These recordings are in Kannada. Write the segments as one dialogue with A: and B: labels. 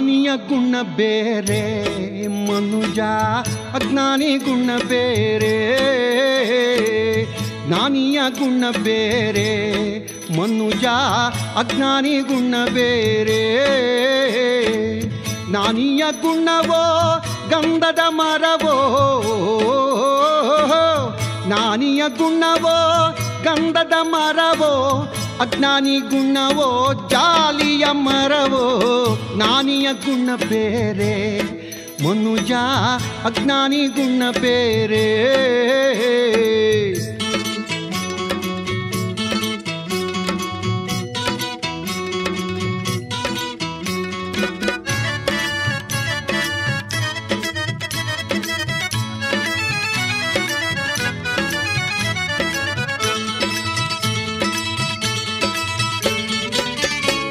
A: ಜ್ಞಾನಿಯ ಗುಣ ಬೇರೆ ಮನುಜ, ಅಜ್ಞಾನಿ ಗುಣ ಬೇರೆ. ಜ್ಞಾನಿಯ ಗುಣ ಬೇರೆ ಮನುಜ, ಅಜ್ಞಾನಿ ಗುಣ ಬೇರೆ. ಜ್ಞಾನಿಯ ಗುಣವೋ ಗಂಧದ ಮರವೋ, ಜ್ಞಾನಿಯ ಗುಣವೋ ಗಂಧದ ಮರವೋ, ಅಜ್ಞಾನಿ ಗುಣವೋ ಜಾಲಿಯ ಮರವೋ. ಜ್ಞಾನಿಯ ಗುಣ ಬೇರೆ ಮನುಜ, ಅಜ್ಞಾನಿ ಗುಣ ಬೇರೆ.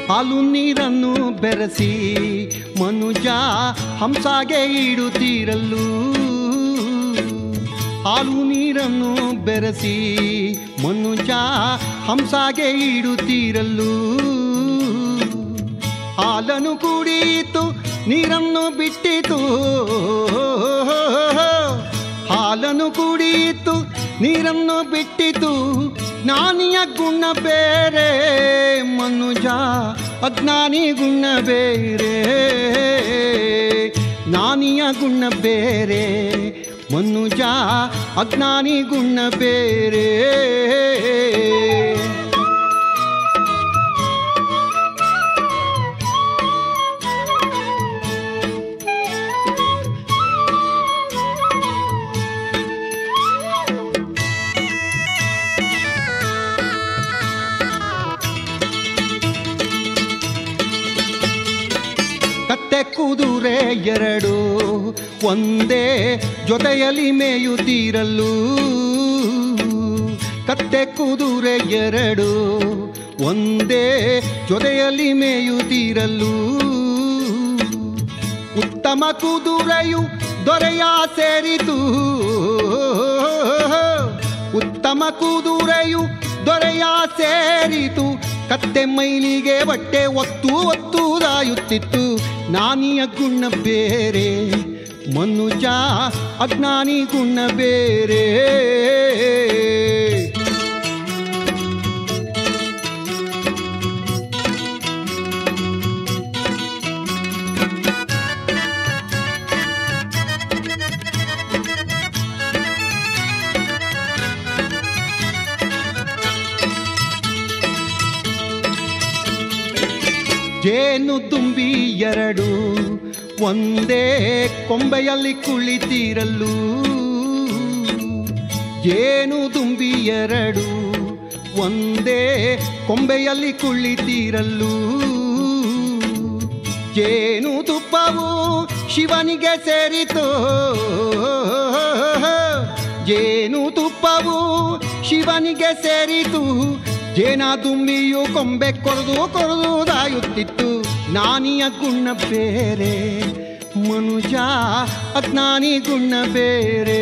A: ಹಾಲು ನೀರನ್ನು ಬೆರೆಸಿ ಮನುಜ ಹಂಸಾಗೆ ಇಡುತ್ತೀರಲ್ಲೂ. ಹಾಲು ನೀರನ್ನು ಬೆರೆಸಿ ಮನುಜ ಹಂಸಾಗೆ ಇಡುತ್ತೀರಲ್ಲೂ. ಹಾಲನ್ನು ಕುಡಿಯಿತು ನೀರನ್ನು ಬಿಟ್ಟಿತು, ಹಾಲನ್ನು ಕುಡಿಯಿತು ನೀರನ್ನು ಬಿಟ್ಟಿತು. ಜ್ಞಾನಿಯ ಗುಣ ಬೇರೆ ಮನುಜ, ಅಜ್ಞಾನಿ ಗುಣ ಬೇರೆ. ಜ್ಞಾನಿಯ ಗುಣ ಬೇರೆ ಮನುಜ, ಅಜ್ಞಾನಿ ಗುಣ ಬೇರೆ. ಕತ್ತೆ ಕುದುರೆ ಎರಡು ಒಂದೇ ಜೊತೆಯಲ್ಲಿ ಮೇಯುತ್ತೀರಲ್ಲೂ. ಕತ್ತೆ ಕುದುರೆ ಎರಡು ಒಂದೇ ಜೊತೆಯಲ್ಲಿ ಮೇಯುತ್ತೀರಲ್ಲೂ. ಉತ್ತಮ ಕುದುರೆಯು ದೊರೆಯ ಸೇರಿತು, ಉತ್ತಮ ಕುದುರೆಯು ದೊರೆಯ ಸೇರಿತು. ಕತ್ತೆ ಮೈಲಿಗೆ ಬಟ್ಟೆ ಒತ್ತು ಒತ್ತುದಾಯುತ್ತಿತ್ತು. ಜ್ಞಾನಿಯ ಗುಣ ಬೇರೆ ಮನುಜ, ಅಜ್ಞಾನಿ ಗುಣ ಬೇರೆ. ಜೇನು ದುಂಬಿ ಎರಡು ಒಂದೇ ಕೊಂಬೆಯಲ್ಲಿ ಕುಳಿತಿರಲು. ಜೇನು ದುಂಬಿ ಎರಡು ಒಂದೇ ಕೊಂಬೆಯಲ್ಲಿ ಕುಳಿತಿರಲು. ಜೇನು ತುಪ್ಪವು ಶಿವನಿಗೆ ಸೇರಿತು, ಜೇನು ತುಪ್ಪವು ಶಿವನಿಗೆ ಸೇರಿತು. ಜೇನ ದುಂಬಿಯು ಕೊಂಬೆ ಕೊರದುದಾಯುತ್ತಿತ್ತು. ಜ್ಞಾನಿಯ ಗುಣ ಬೇರೆ ಮನುಜ, ಅಜ್ಞಾನಿ ಗುಣ ಬೇರೆ.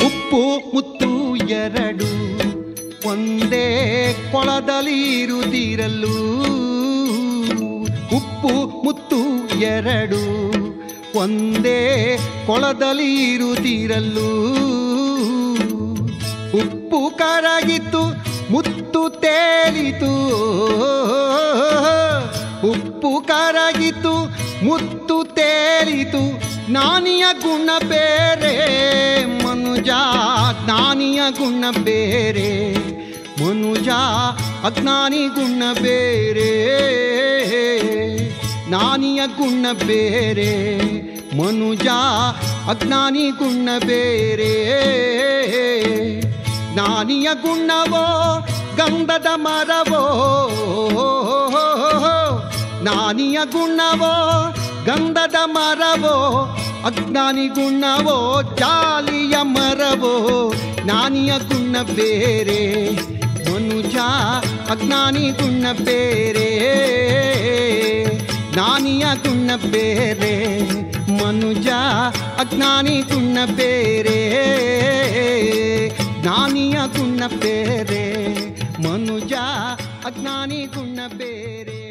A: ಉಪ್ಪು ಮುತ್ತು ಎರಡು ಒಂದೇ ಕೊಳದಲ್ಲಿ ಇರುತ್ತಿರಲು. ಉಪ್ಪು ಮುತ್ತು ಎರಡು ಒಂದೇ ಕೊಳದಲ್ಲಿ ಇರುತ್ತಿರಲು. ಉಪ್ಪು ಕರಗಿತು ಮುತ್ತು ತೇಲಿತು, ಉಪ್ಪು ಕರಗಿತು ಮುತ್ತು ತೇಲಿತು. ಜ್ಞಾನಿಯ ಗುಣ ಬೇರೆ ಮನುಜ, ಜ್ಞಾನಿಯ ಗುಣ ಬೇರೆ ಮನುಜ, ಅಜ್ಞಾನಿ ಗುಣ ಬೇರೆ. ಜ್ಞಾನಿಯ ಗುಣ ಬೇರೆ ಮನುಜ, ಅಜ್ಞಾನಿ ಗುಣ ಬೇರೆ. ಜ್ಞಾನಿಯ ಗುಣವೋ ಗಂಧದ ಮರವೋ, ಜ್ಞಾನಿಯ ಗುಣವೋ ಗಂಧದ ಮರವೋ, ಅಜ್ಞಾನಿ ಗುಣವೋ ಜಾಲಿಯ ಮರವೋ. ಜ್ಞಾನಿಯ ಗುಣ ಬೇರೆ ಮನುಜ ಅಜ್ಞಾನಿ ಗುಣ ಬೇರೆ, ಜ್ಞಾನಿಯ ಗುಣ ಬೇರೆ. ಮನುಜ ಅಜ್ಞಾನಿ ಗುಣ ಬೇರೆ, ಜ್ಞಾನಿಯ ಗುಣ ಬೇರೆ. ಮನುಜ ಅಜ್ಞಾನಿ ಗುಣ ಬೇರೆ.